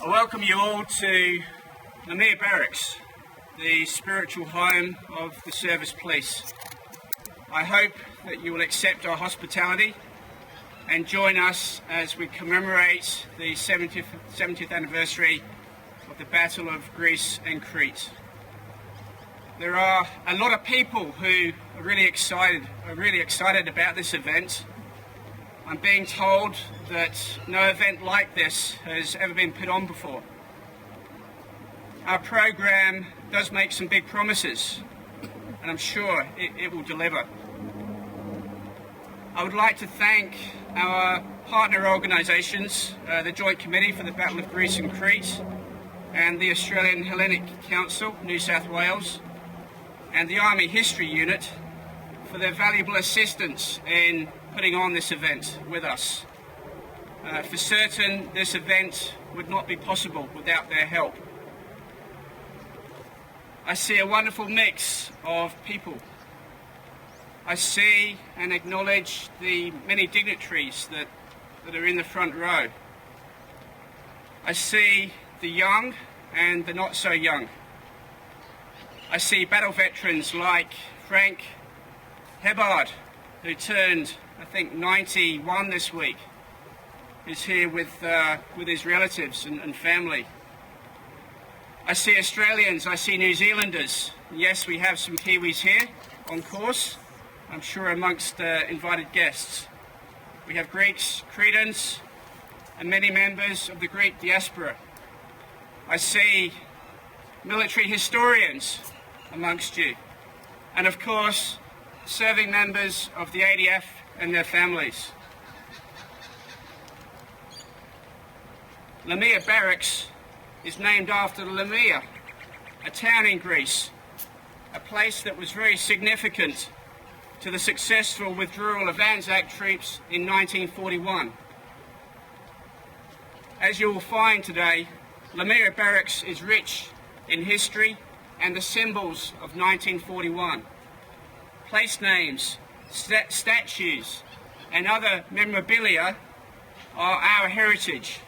I welcome you all to Lamia Barracks, the spiritual home of the Service Police. I hope that you will accept our hospitality and join us as we commemorate the 70th anniversary of the Battle of Greece and Crete. There are a lot of people who are really excited about this event. I'm being told that no event like this has ever been put on before. Our program does make some big promises, and I'm sure it will deliver. I would like to thank our partner organisations, the Joint Committee for the Battle of Greece and Crete, and the Australian Hellenic Council, New South Wales, and the Army History Unit for their valuable assistance in putting on this event with us. For certain, this event would not be possible without their help. I see a wonderful mix of people. I see and acknowledge the many dignitaries that are in the front row. I see the young and the not so young. I see battle veterans like Frank Hebard, who turned, I think, 91 this week, who's here with his relatives and family. I see Australians, I see New Zealanders. Yes, we have some Kiwis here on course, I'm sure amongst invited guests. We have Greeks, Cretans, and many members of the Greek diaspora. I see military historians amongst you, and of course, serving members of the ADF and their families. Lamia Barracks is named after Lamia, a town in Greece, a place that was very significant to the successful withdrawal of Anzac troops in 1941. As you will find today, Lamia Barracks is rich in history and the symbols of 1941. Place names, statues, and other memorabilia are our heritage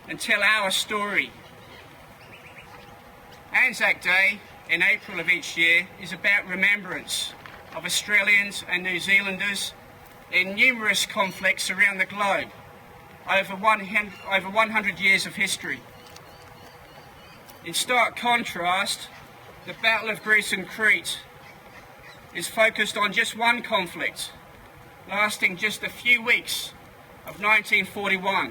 and tell our story. Anzac Day in April of each year is about remembrance of Australians and New Zealanders in numerous conflicts around the globe over 100 years of history. In stark contrast, the Battle of Greece and Crete is focused on just one conflict, lasting just a few weeks of 1941.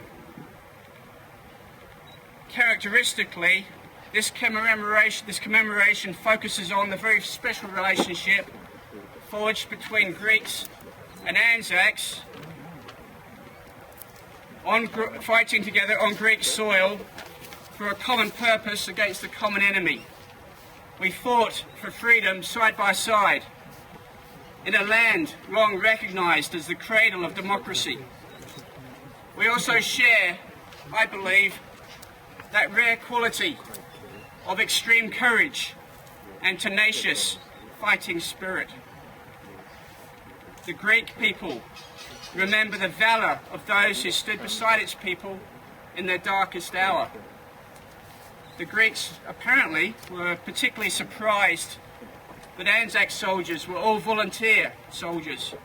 Characteristically, this commemoration focuses on the very special relationship forged between Greeks and Anzacs fighting together on Greek soil for a common purpose against a common enemy. We fought for freedom side by side in a land long recognised as the cradle of democracy. We also share, I believe, that rare quality of extreme courage and tenacious fighting spirit. The Greek people remember the valour of those who stood beside its people in their darkest hour. The Greeks apparently were particularly surprised that Anzac soldiers were all volunteer soldiers.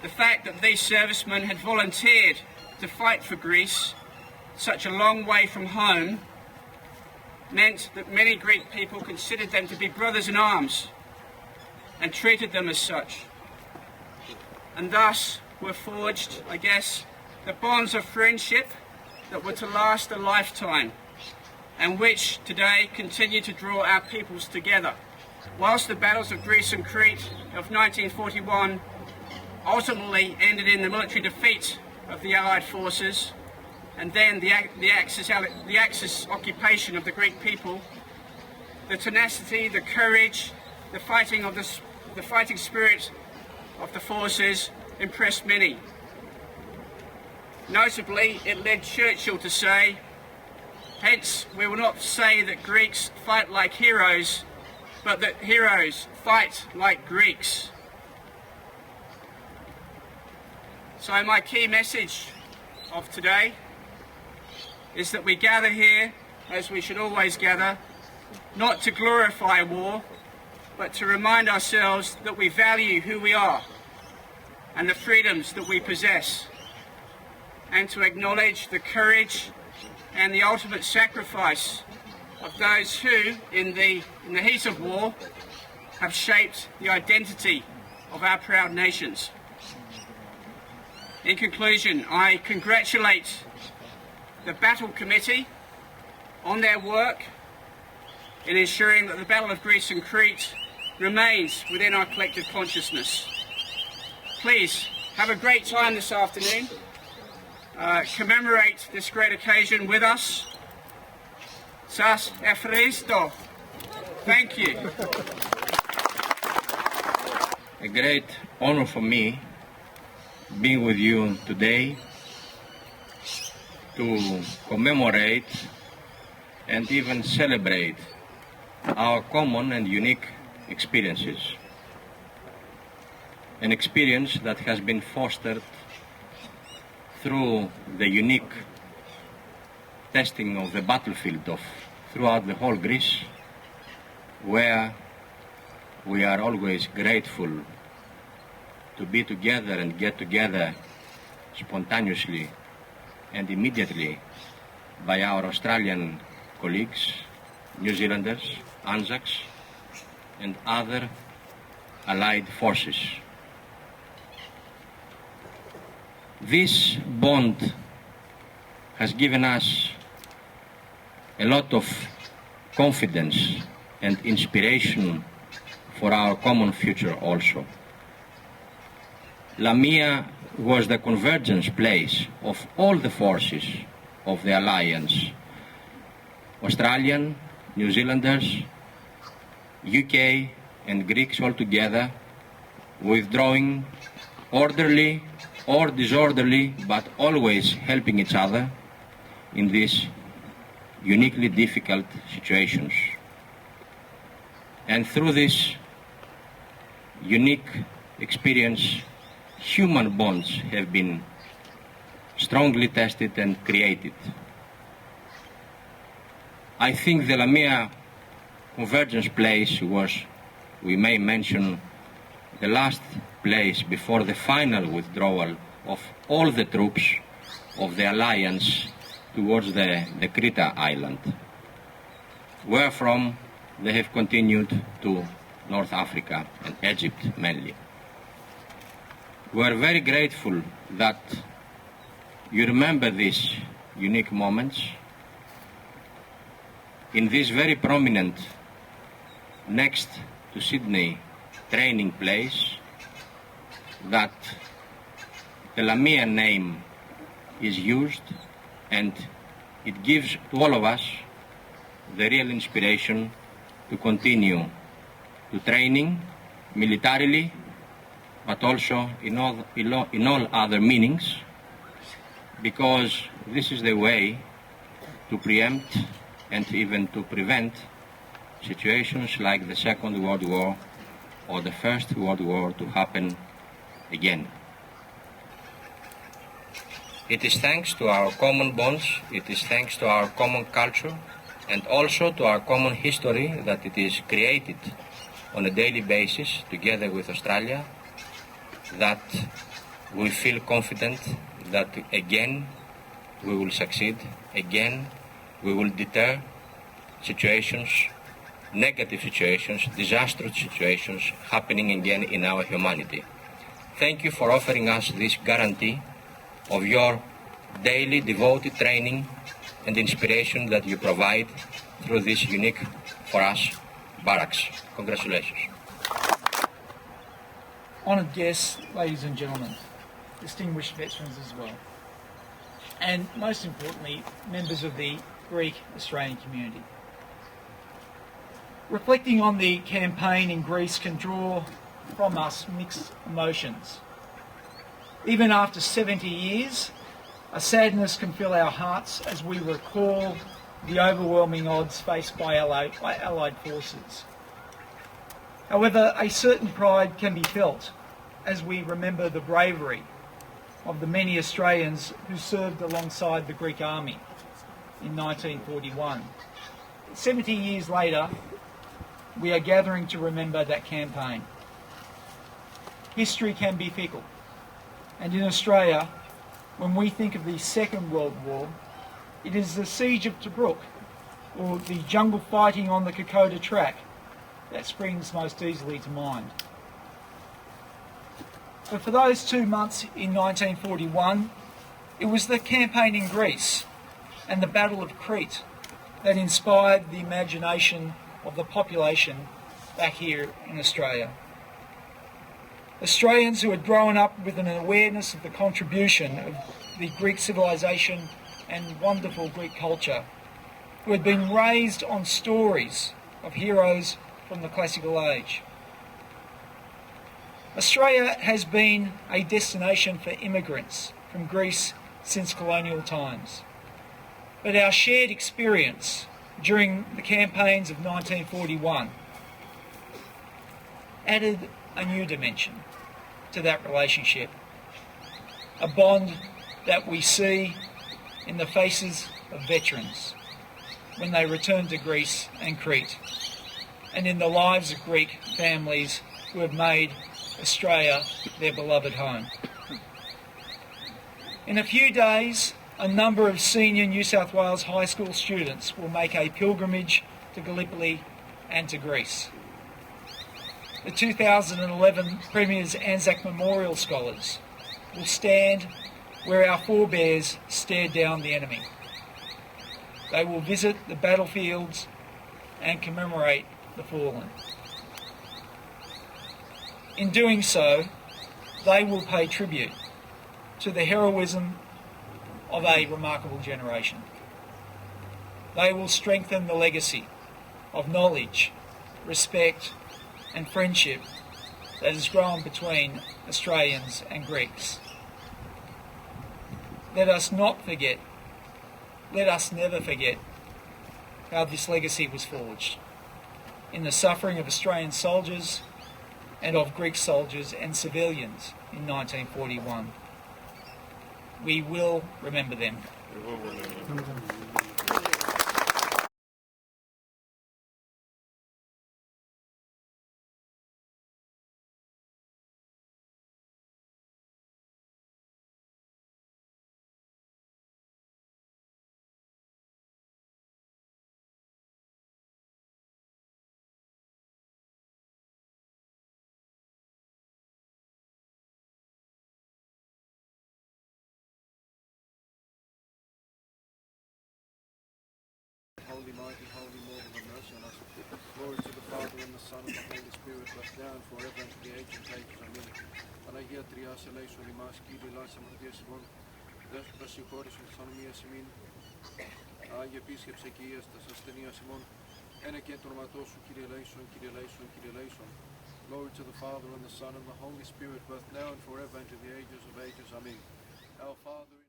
The fact that these servicemen had volunteered to fight for Greece, such a long way from home, meant that many Greek people considered them to be brothers in arms and treated them as such. And thus were forged, I guess, the bonds of friendship that were to last a lifetime and which today continue to draw our peoples together. Whilst the battles of Greece and Crete of 1941 ultimately ended in the military defeat of the Allied forces and then the Axis occupation of the Greek people, the tenacity, the courage, the fighting spirit of the forces impressed many. Notably, it led Churchill to say, "Hence, we will not say that Greeks fight like heroes, but that heroes fight like Greeks." So my key message of today is that we gather here, as we should always gather, not to glorify war, but to remind ourselves that we value who we are and the freedoms that we possess, and to acknowledge the courage and the ultimate sacrifice of those who, in the heat of war, have shaped the identity of our proud nations. In conclusion, I congratulate the Battle Committee on their work in ensuring that the Battle of Greece and Crete remains within our collective consciousness. Please have a great time this afternoon. Commemorate this great occasion with us. Sas efristo. Thank you. A great honor for me being with you today to commemorate and even celebrate our common and unique experiences. An experience that has been fostered through the unique testing of the battlefield of throughout the whole Greece, where we are always grateful to be together and get together spontaneously and immediately by our Australian colleagues, New Zealanders, Anzacs, and other allied forces. This bond has given us a lot of confidence and inspiration for our common future also. Lamia was the convergence place of all the forces of the alliance, Australian, New Zealanders, UK and Greeks all together, withdrawing orderly or disorderly, but always helping each other in these uniquely difficult situations. And through this unique experience, human bonds have been strongly tested and created. I think the Lamia convergence place was, we may mention, the last place before the final withdrawal of all the troops of the alliance towards the Crete island, wherefrom they have continued to North Africa and Egypt mainly. We are very grateful that you remember these unique moments in this very prominent, next to Sydney, training place, that the Lamia name is used, and it gives to all of us the real inspiration to continue to training militarily, but also in all other meanings, because this is the way to preempt and even to prevent situations like the Second World War or the First World War to happen again. It is thanks to our common bonds, it is thanks to our common culture, and also to our common history that it is created on a daily basis together with Australia, that we feel confident that again we will succeed, again we will deter situations, negative situations, disastrous situations happening again in our humanity. Thank you for offering us this guarantee of your daily devoted training and inspiration that you provide through this unique, for us, barracks. Congratulations. Honoured guests, ladies and gentlemen, distinguished veterans as well, and most importantly, members of the Greek Australian community. Reflecting on the campaign in Greece can draw from us mixed emotions. Even after 70 years, a sadness can fill our hearts as we recall the overwhelming odds faced by Allied forces. However, a certain pride can be felt as we remember the bravery of the many Australians who served alongside the Greek army. in 1941. 70 years later, we are gathering to remember that campaign. History can be fickle, and in Australia, when we think of the Second World War, it is the Siege of Tobruk or the jungle fighting on the Kokoda track that springs most easily to mind. But for those 2 months in 1941, it was the campaign in Greece and the Battle of Crete that inspired the imagination of the population back here in Australia. Australians who had grown up with an awareness of the contribution of the Greek civilization and wonderful Greek culture, who had been raised on stories of heroes from the classical age. Australia has been a destination for immigrants from Greece since colonial times. But our shared experience during the campaigns of 1941 added a new dimension to that relationship, a bond that we see in the faces of veterans when they return to Greece and Crete, and in the lives of Greek families who have made Australia their beloved home. In a few days, a number of senior New South Wales high school students will make a pilgrimage to Gallipoli and to Greece. The 2011 Premier's Anzac Memorial Scholars will stand where our forebears stared down the enemy. They will visit the battlefields and commemorate the fallen. In doing so, they will pay tribute to the heroism of a remarkable generation. They will strengthen the legacy of knowledge, respect and friendship that has grown between Australians and Greeks. Let us not forget, let us never forget how this legacy was forged in the suffering of Australian soldiers and of Greek soldiers and civilians in 1941. We will remember them. We will remember them. Holy, mighty, holy Lord, have mercy on us. Glory to the Father and the Son and the Holy Spirit, was now and forever and to the age of ages. Amen. Παναγία Τριάς ελέησον ημάς, Κύριε ελάης αμαρτίας ημών, Δέσποτα συγχώρησον της ανομίας ημών, Άγιε επίσκεψε και ίας τας ασθενείας ημών, ένα και το όνοματό σου, Κύριε ελέησον, Κύριε ελέησον, Κύριε ελέησον. Glory to the Father and the Son and the Holy Spirit, both now and forever and to the ages of ages. Amen. Our Father